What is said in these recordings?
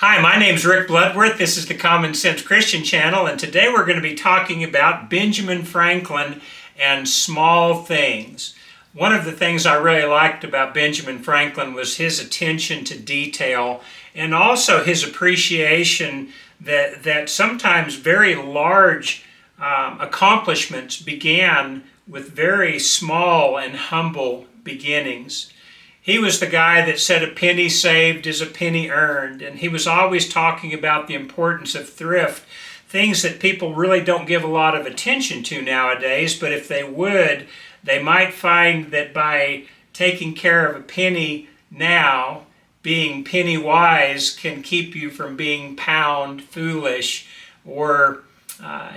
Hi, my name's Rick Bloodworth. This is the Common Sense Christian Channel, and today we're going to be talking about Benjamin Franklin and small things. One of the things I really liked about Benjamin Franklin was his attention to detail and also his appreciation that sometimes very large accomplishments began with very small and humble beginnings. He was the guy that said a penny saved is a penny earned, and he was always talking about the importance of thrift, things that people really don't give a lot of attention to nowadays, but if they would, they might find that by taking care of a penny now, being penny wise can keep you from being pound foolish, or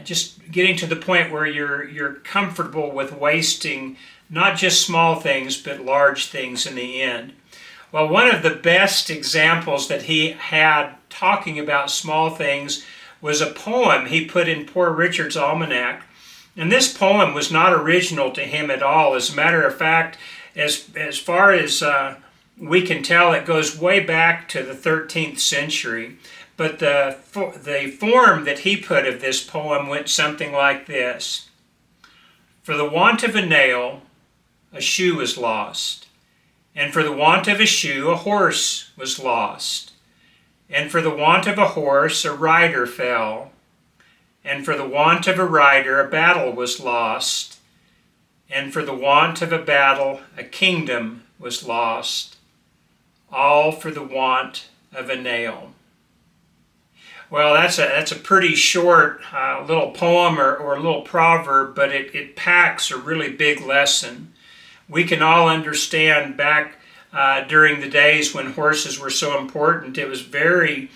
just getting to the point where you're comfortable with wasting not just small things, but large things in the end. Well, one of the best examples that he had talking about small things was a poem he put in Poor Richard's Almanac. And this poem was not original to him at all. As a matter of fact, as far as we can tell, it goes way back to the 13th century. But the form that he put of this poem went something like this. For the want of a nail, a shoe was lost, and for the want of a shoe, a horse was lost, and for the want of a horse, a rider fell, and for the want of a rider, a battle was lost, and for the want of a battle, a kingdom was lost, all for the want of a nail. Well, that's a pretty short little poem or a little proverb, but it packs a really big lesson. We can all understand back during the days when horses were so important, it was very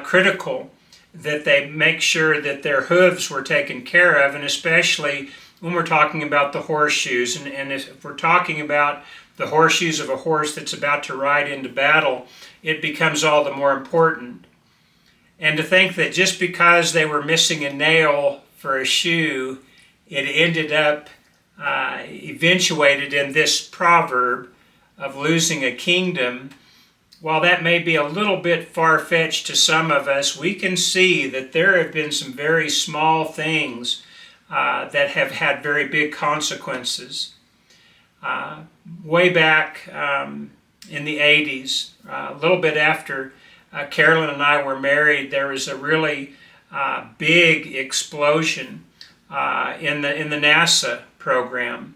critical that they make sure that their hooves were taken care of, and especially when we're talking about the horseshoes. And if we're talking about the horseshoes of a horse that's about to ride into battle, it becomes all the more important. And to think that just because they were missing a nail for a shoe, it ended up eventuated in this proverb of losing a kingdom. While that may be a little bit far-fetched to some of us, we can see that there have been some very small things that have had very big consequences. Way back in the 80s, a little bit after Carolyn and I were married, there was a really big explosion in the NASA program.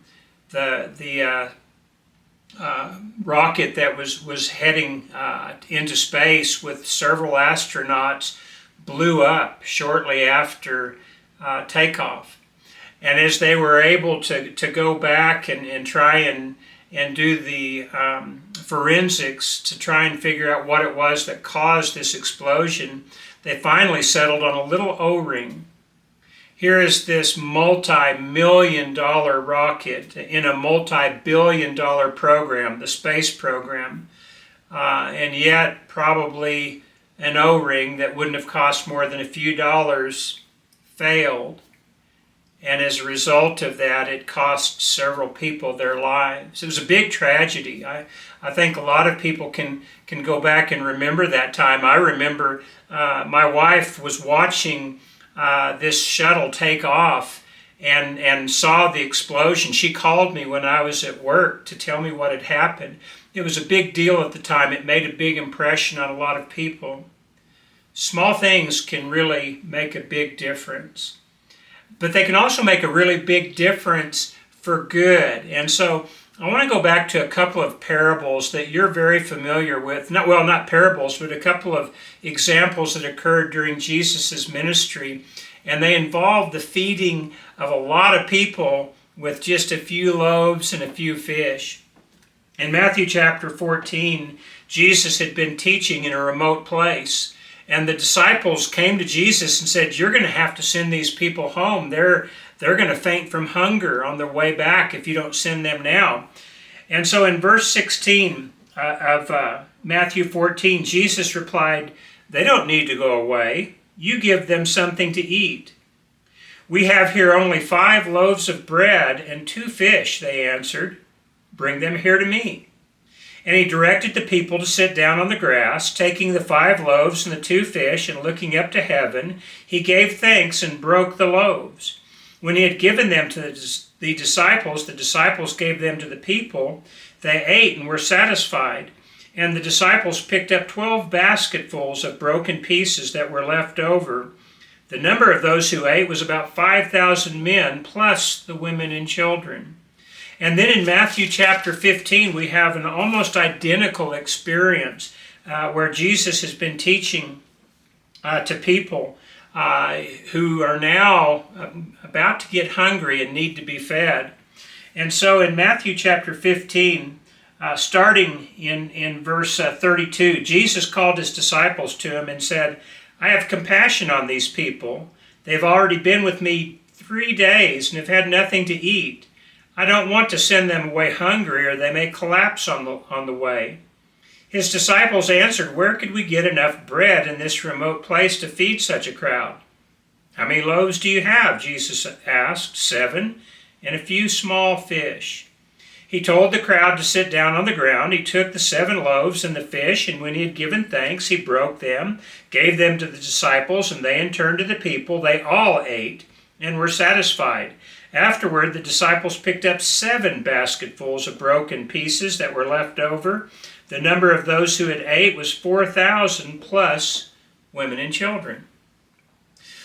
The rocket that was heading into space with several astronauts blew up shortly after takeoff. And as they were able to go back and try and do the forensics to try and figure out what it was that caused this explosion, they finally settled on a little O-ring. Here is this multi-million-dollar rocket in a multi-billion-dollar program, the space program, and yet probably an O-ring that wouldn't have cost more than a few dollars failed. And as a result of that, it cost several people their lives. It was a big tragedy. I think a lot of people can go back and remember that time. I remember my wife was watching this shuttle take off and saw the explosion. She called me when I was at work to tell me what had happened. It was a big deal at the time. It made a big impression on a lot of people. Small things can really make a big difference, but they can also make a really big difference for good. And so I want to go back to a couple of parables that you're very familiar with. Not parables, but a couple of examples that occurred during Jesus' ministry. And they involved the feeding of a lot of people with just a few loaves and a few fish. In Matthew chapter 14, Jesus had been teaching in a remote place. And the disciples came to Jesus and said, "You're going to have to send these people home. They're going to faint from hunger on their way back if you don't send them now." And so in verse 16 of Matthew 14, Jesus replied, "They don't need to go away. You give them something to eat." "We have here only 5 loaves of bread and 2 fish," they answered. "Bring them here to me." And he directed the people to sit down on the grass, taking the 5 loaves and the 2 fish, and looking up to heaven, he gave thanks and broke the loaves. When he had given them to the disciples gave them to the people. They ate and were satisfied. And the disciples picked up 12 basketfuls of broken pieces that were left over. The number of those who ate was about 5,000 men, plus the women and children. And then in Matthew chapter 15, we have an almost identical experience where Jesus has been teaching to people who are now about to get hungry and need to be fed. And so in Matthew chapter 15, starting in verse 32, Jesus called his disciples to him and said, I have compassion on these people. They've already been with me 3 days and have had nothing to eat. I don't want to send them away hungry, or they may collapse on the way. His disciples answered, Where could we get enough bread in this remote place to feed such a crowd? How many loaves do you have? Jesus asked. 7, and a few small fish. He told the crowd to sit down on the ground. He took the 7 loaves and the fish, and when he had given thanks, he broke them, gave them to the disciples, and they in turn to the people. They all ate and were satisfied. Afterward, the disciples picked up 7 basketfuls of broken pieces that were left over. The number of those who had ate was 4,000, plus women and children.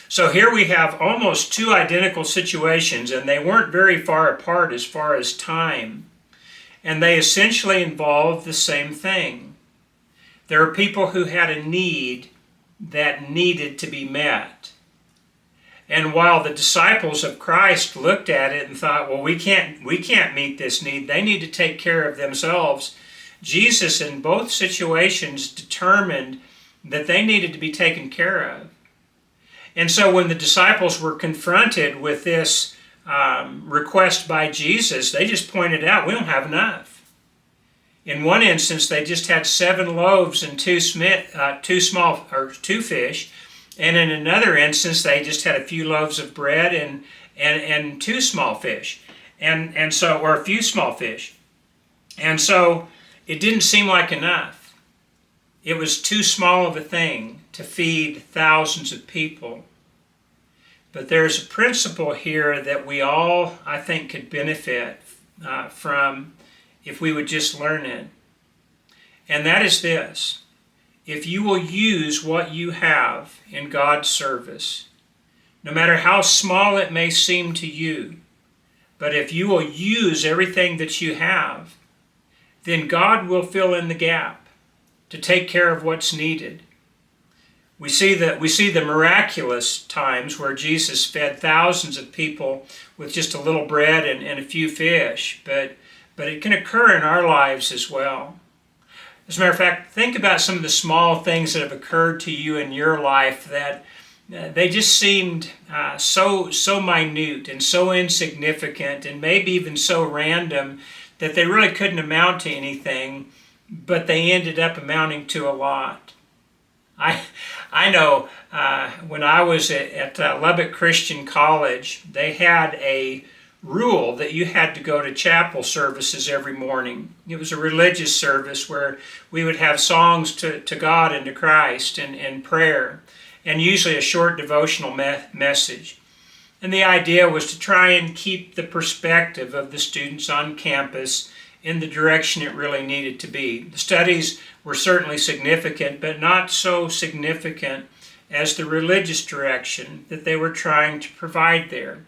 So here we have almost 2 identical situations, and they weren't very far apart as far as time. And they essentially involve the same thing. There are people who had a need that needed to be met. And while the disciples of Christ looked at it and thought, well, we can't meet this need, they need to take care of themselves, Jesus in both situations determined that they needed to be taken care of. And so when the disciples were confronted with this request by Jesus, they just pointed out, we don't have enough. In one instance, they just had 7 loaves and 2 fish. And in another instance, they just had a few loaves of bread and 2 small fish, or a few small fish. And so it didn't seem like enough. It was too small of a thing to feed thousands of people. But there's a principle here that we all, I think, could benefit from if we would just learn it. And that is this. If you will use what you have in God's service, no matter how small it may seem to you, but if you will use everything that you have, then God will fill in the gap to take care of what's needed. We see the miraculous times where Jesus fed thousands of people with just a little bread and a few fish, but it can occur in our lives as well. As a matter of fact, think about some of the small things that have occurred to you in your life that they just seemed so minute and so insignificant and maybe even so random that they really couldn't amount to anything, but they ended up amounting to a lot. I know when I was at Lubbock Christian College, they had a rule that you had to go to chapel services every morning. It was a religious service where we would have songs to God and to Christ and prayer, and usually a short devotional message. And the idea was to try and keep the perspective of the students on campus in the direction it really needed to be. The studies were certainly significant, but not so significant as the religious direction that they were trying to provide there.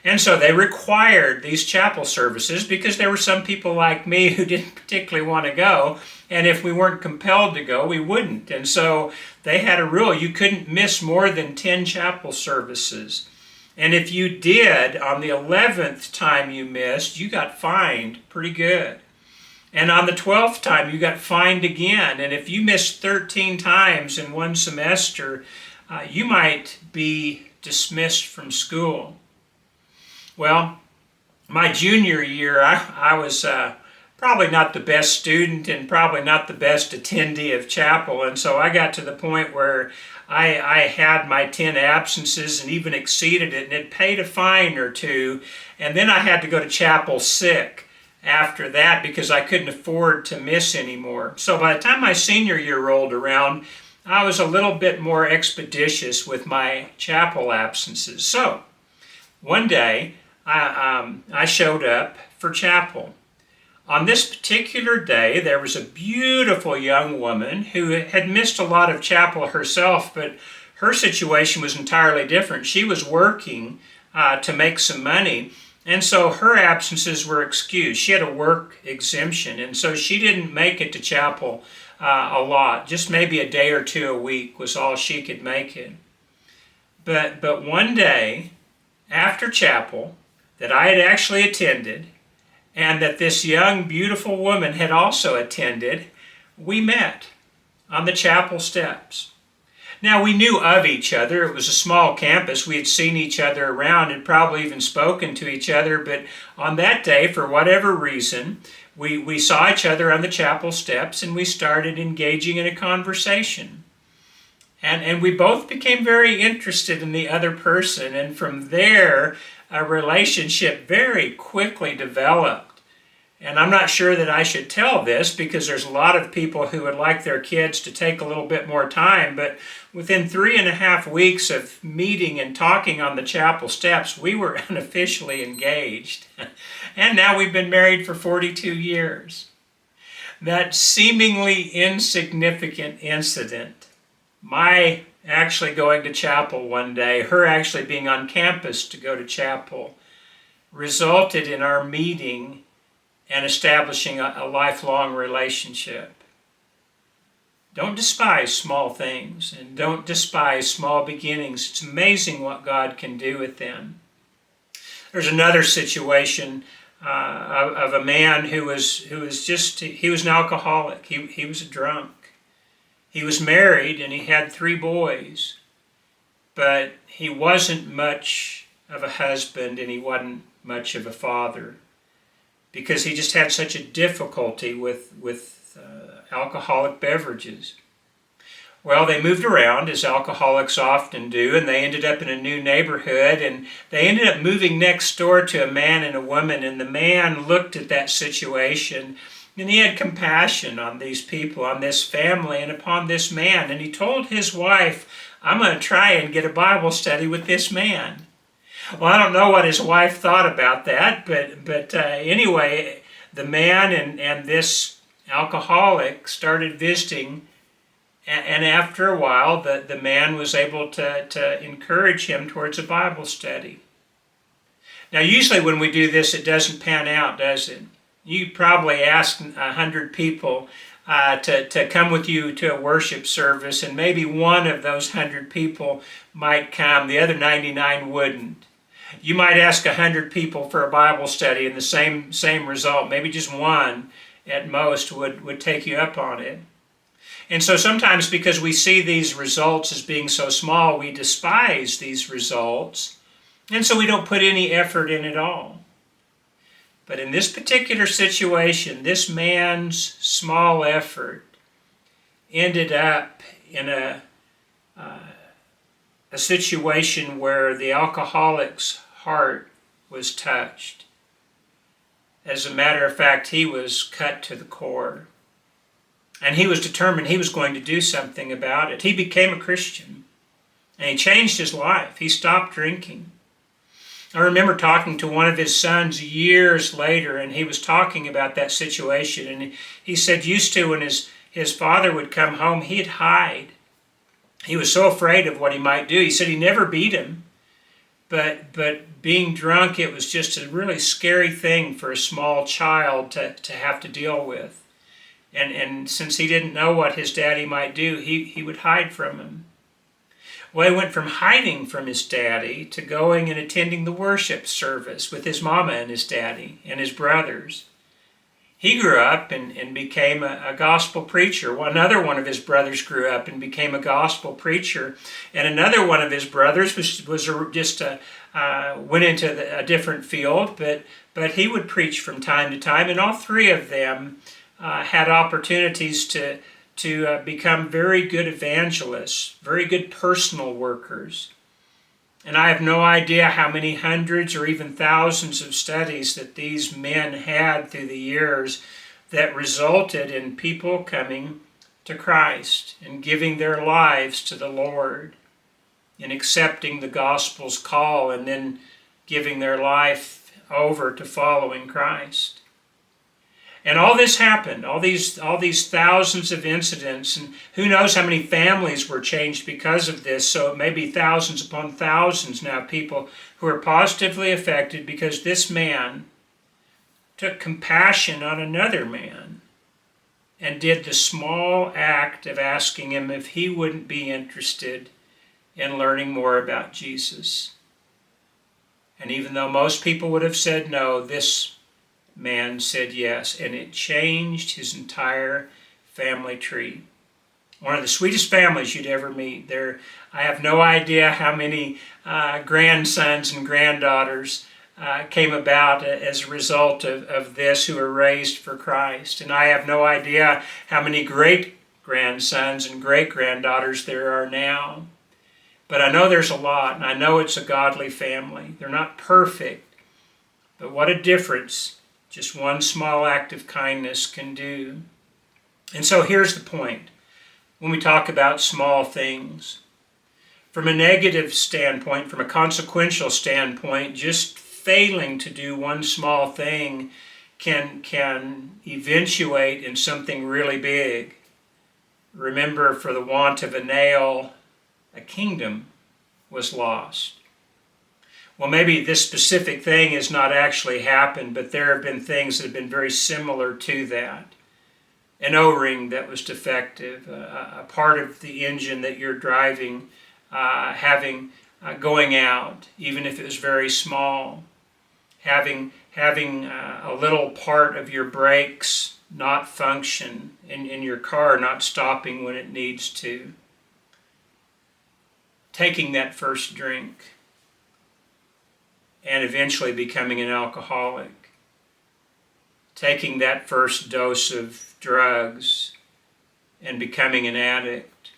And so they required these chapel services because there were some people like me who didn't particularly want to go, and if we weren't compelled to go, we wouldn't. And so they had a rule, you couldn't miss more than 10 chapel services. And if you did, on the 11th time you missed, you got fined pretty good. And on the 12th time, you got fined again. And if you missed 13 times in one semester, you might be dismissed from school. Well, my junior year, I was probably not the best student and probably not the best attendee of chapel. And so I got to the point where I had my 10 absences and even exceeded it, and it paid a fine or two. And then I had to go to chapel sick after that because I couldn't afford to miss anymore. So by the time my senior year rolled around, I was a little bit more expeditious with my chapel absences. So one day I showed up for chapel. On this particular day, there was a beautiful young woman who had missed a lot of chapel herself, but her situation was entirely different. She was working to make some money, and so her absences were excused. She had a work exemption, and so she didn't make it to chapel a lot. Just maybe a day or two a week was all she could make it. But one day, after chapel, that I had actually attended, and that this young, beautiful woman had also attended, we met on the chapel steps. Now, we knew of each other. It was a small campus. We had seen each other around and probably even spoken to each other, but on that day, for whatever reason, we saw each other on the chapel steps and we started engaging in a conversation. And we both became very interested in the other person, and from there, a relationship very quickly developed. And I'm not sure that I should tell this because there's a lot of people who would like their kids to take a little bit more time, but within 3.5 weeks of meeting and talking on the chapel steps, we were unofficially engaged. And now we've been married for 42 years. That seemingly insignificant incident, my actually going to chapel one day, her actually being on campus to go to chapel, resulted in our meeting and establishing a lifelong relationship. Don't despise small things and don't despise small beginnings. It's amazing what God can do with them. There's another situation of a man who was an alcoholic. He was a drunk. He was married and he had 3 boys, but he wasn't much of a husband and he wasn't much of a father because he just had such a difficulty with alcoholic beverages. Well, they moved around, as alcoholics often do, and they ended up in a new neighborhood, and they ended up moving next door to a man and a woman, and the man looked at that situation and he had compassion on these people, on this family, and upon this man. And he told his wife, I'm going to try and get a Bible study with this man. Well, I don't know what his wife thought about that, but anyway, the man and this alcoholic started visiting, and after a while, the man was able to encourage him towards a Bible study. Now, usually when we do this, it doesn't pan out, does it? You probably ask 100 people to come with you to a worship service, and maybe one of those 100 people might come. The other 99 wouldn't. You might ask 100 people for a Bible study, and the same result. Maybe just one at most would take you up on it. And so sometimes because we see these results as being so small, we despise these results, and so we don't put any effort in at all. But in this particular situation, this man's small effort ended up in a situation where the alcoholic's heart was touched. As a matter of fact, he was cut to the core. And he was determined he was going to do something about it. He became a Christian, and he changed his life. He stopped drinking. I remember talking to one of his sons years later, and he was talking about that situation, and he said used to when his father would come home, he'd hide. He was so afraid of what he might do. He said he never beat him, but being drunk, it was just a really scary thing for a small child to have to deal with. And since he didn't know what his daddy might do, he would hide from him. Well, he went from hiding from his daddy to going and attending the worship service with his mama and his daddy and his brothers. He grew up and became a gospel preacher. Another one of his brothers grew up and became a gospel preacher. And another one of his brothers went into a different field, but he would preach from time to time. And all 3 of them had opportunities to become very good evangelists, very good personal workers. And I have no idea how many hundreds or even thousands of studies that these men had through the years that resulted in people coming to Christ and giving their lives to the Lord and accepting the gospel's call and then giving their life over to following Christ. And all this happened, all these thousands of incidents, and who knows how many families were changed because of this. So it may be thousands upon thousands now of people who are positively affected because this man took compassion on another man and did the small act of asking him if he wouldn't be interested in learning more about Jesus. And even though most people would have said no, this man said yes, and it changed his entire family tree. One of the sweetest families you'd ever meet. I have no idea how many grandsons and granddaughters came about as a result of this who were raised for Christ. And I have no idea how many great-grandsons and great-granddaughters there are now. But I know there's a lot, and I know it's a godly family. They're not perfect, but what a difference just one small act of kindness can do. And so here's the point when we talk about small things. From a negative standpoint, from a consequential standpoint, just failing to do one small thing can eventuate in something really big. Remember, for the want of a nail, a kingdom was lost. Well, maybe this specific thing has not actually happened, but there have been things that have been very similar to that. An O-ring that was defective, a part of the engine that you're driving going out, even if it was very small, having a little part of your brakes not function in your car, not stopping when it needs to, taking that first drink, and eventually becoming an alcoholic, taking that first dose of drugs and becoming an addict,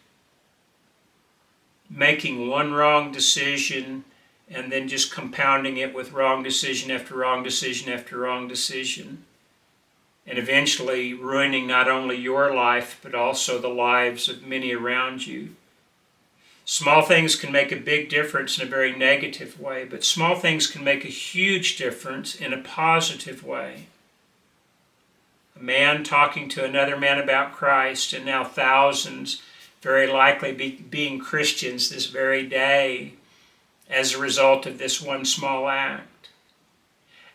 making one wrong decision and then just compounding it with wrong decision after wrong decision after wrong decision, and eventually ruining not only your life but also the lives of many around you. Small things can make a big difference in a very negative way, but small things can make a huge difference in a positive way. A man talking to another man about Christ, and now thousands very likely being Christians this very day as a result of this one small act.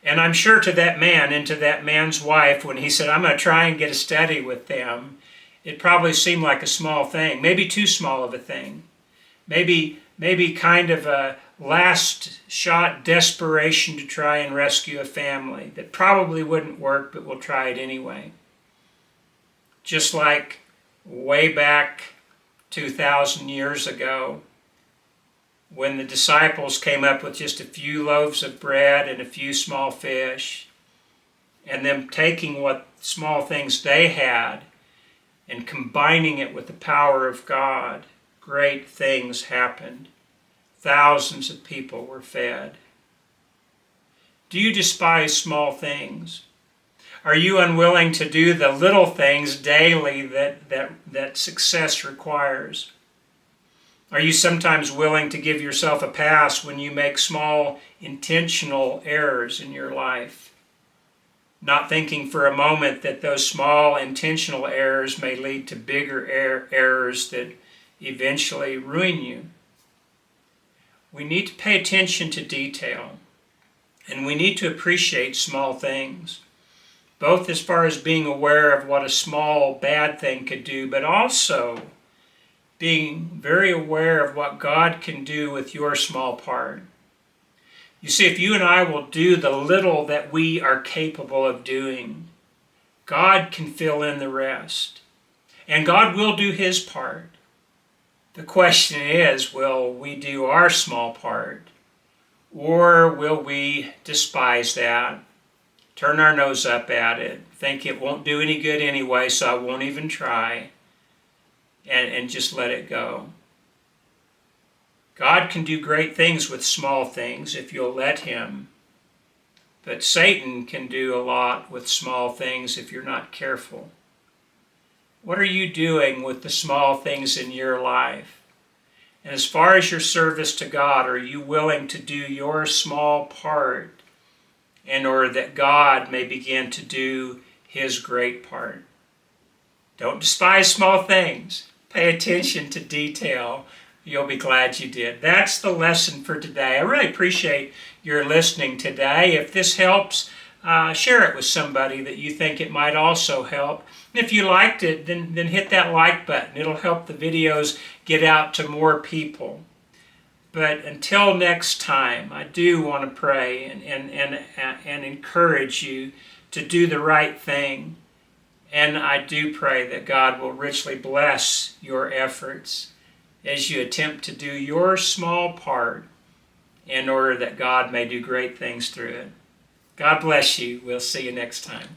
And I'm sure to that man and to that man's wife, when he said, I'm going to try and get a study with them, it probably seemed like a small thing, maybe too small of a thing. Maybe kind of a last shot desperation to try and rescue a family that probably wouldn't work, but we'll try it anyway. Just like way back 2,000 years ago, when the disciples came up with just a few loaves of bread and a few small fish, and them taking what small things they had and combining it with the power of God, great things happened. Thousands of people were fed. Do you despise small things? Are you unwilling to do the little things daily that success requires? Are you sometimes willing to give yourself a pass when you make small intentional errors in your life? Not thinking for a moment that those small intentional errors may lead to bigger errors that eventually ruin you. We need to pay attention to detail, and we need to appreciate small things, both as far as being aware of what a small bad thing could do, but also being very aware of what God can do with your small part. You see, if you and I will do the little that we are capable of doing, God can fill in the rest, and God will do His part. The question is, will we do our small part, or will we despise that, turn our nose up at it, think it won't do any good anyway, so I won't even try, and just let it go? God can do great things with small things if you'll let him. But Satan can do a lot with small things if you're not careful. What are you doing with the small things in your life? And as far as your service to God, are you willing to do your small part in order that God may begin to do his great part? Don't despise small things. Pay attention to detail. You'll be glad you did. That's the lesson for today. I really appreciate your listening today. If this helps, share it with somebody that you think it might also help. And if you liked it, then hit that like button. It'll help the videos get out to more people. But until next time, I do want to pray and encourage you to do the right thing. And I do pray that God will richly bless your efforts as you attempt to do your small part in order that God may do great things through it. God bless you. We'll see you next time.